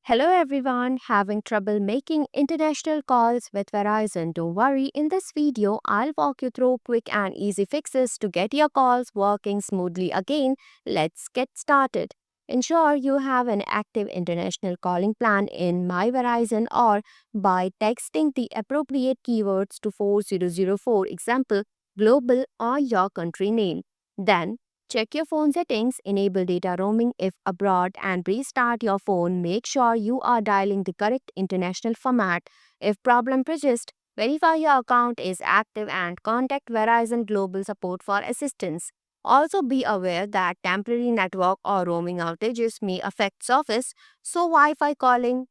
Hello everyone, having trouble making international calls with Verizon? Don't worry, in this video, I'll walk you through quick and easy fixes to get your calls working smoothly again. Let's get started. Ensure you have an active international calling plan in My Verizon or by texting the appropriate keywords to 4004, example, global or your country name. Then, check your phone settings, enable data roaming if abroad, and restart your phone. Make sure you are dialing the correct international format. If problem persists, verify your account is active and contact Verizon Global Support for assistance. Also be aware that temporary network or roaming outages may affect service, so Wi-Fi calling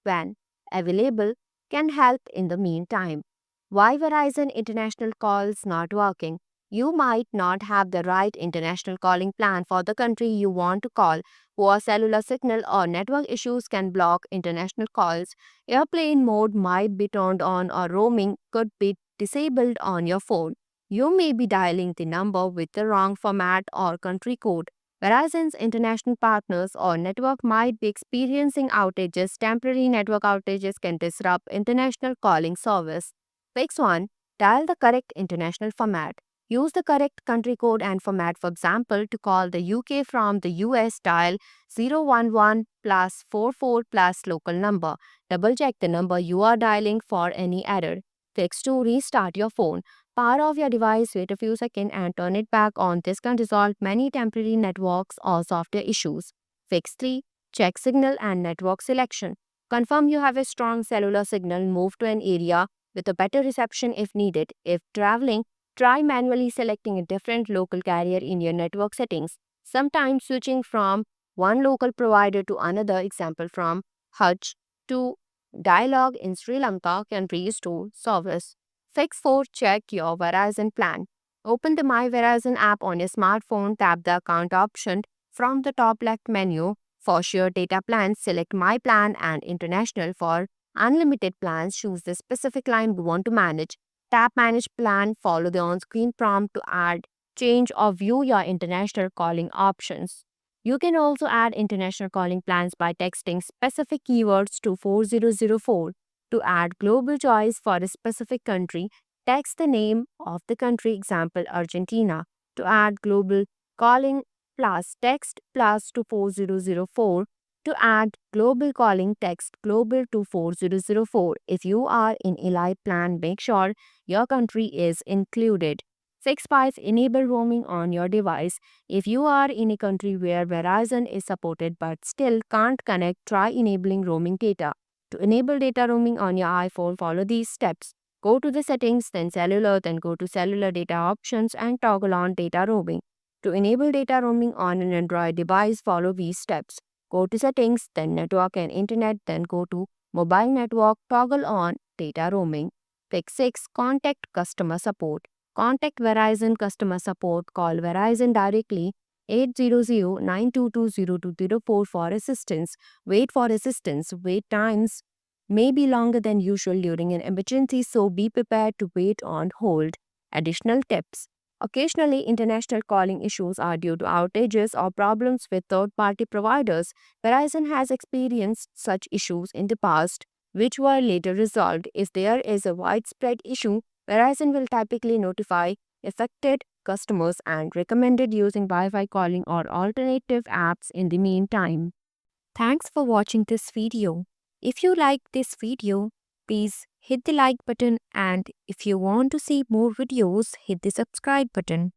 when available can help in the meantime. Why Verizon international calls not working? You might not have the right international calling plan for the country you want to call. Poor cellular signal or network issues can block international calls. Airplane mode might be turned on or roaming could be disabled on your phone. You may be dialing the number with the wrong format or country code. Verizon's international partners or network might be experiencing outages. Temporary network outages can disrupt international calling service. Fix 1. Dial the correct international format. Use the correct country code and format. For example, to call the UK from the US, dial 011 plus 44 plus local number. Double check the number you are dialing for any error. Fix 2. Restart your phone. Power off your device, wait a few seconds and turn it back on. This can resolve many temporary networks or software issues. Fix 3. Check signal and network selection. Confirm you have a strong cellular signal. Move to an area with a better reception if needed. If traveling, try manually selecting a different local carrier in your network settings. Sometimes switching from one local provider to another, example from Hutch to Dialog in Sri Lanka, can restore service. Fix 4. Check your Verizon plan. Open the My Verizon app on your smartphone, tap the account option from the top left menu. For shared data plans, select My Plan and International. For unlimited plans, choose the specific line you want to manage. Tap Manage Plan, follow the on-screen prompt to add, change or view your international calling options. You can also add international calling plans by texting specific keywords to 4004. To add global choice for a specific country, text the name of the country, example Argentina. To add global calling plus text plus to 4004. To add global calling, text global to 4004. If you are in Elite plan, make sure your country is included. Fix 5. Enable roaming on your device. If you are in a country where Verizon is supported but still can't connect, try enabling roaming data. To enable data roaming on your iPhone, follow these steps. Go to the settings, then cellular, then go to cellular data options and toggle on data roaming. To enable data roaming on an Android device, follow these steps. Go to settings, then network and internet, then go to mobile network, toggle on data roaming. Fix 6. Contact customer support. Contact Verizon customer support. Call Verizon directly 800-922-0204 for assistance. Wait for assistance. Wait times may be longer than usual during an emergency, so be prepared to wait on hold. Additional tips. Occasionally, international calling issues are due to outages or problems with third party providers. Verizon has experienced such issues in the past, which were later resolved. If there is a widespread issue, Verizon will typically notify affected customers and recommended using Wi-Fi calling or alternative apps in the meantime. Thanks for watching this video. If you like this video, please hit the like button, and if you want to see more videos, hit the subscribe button.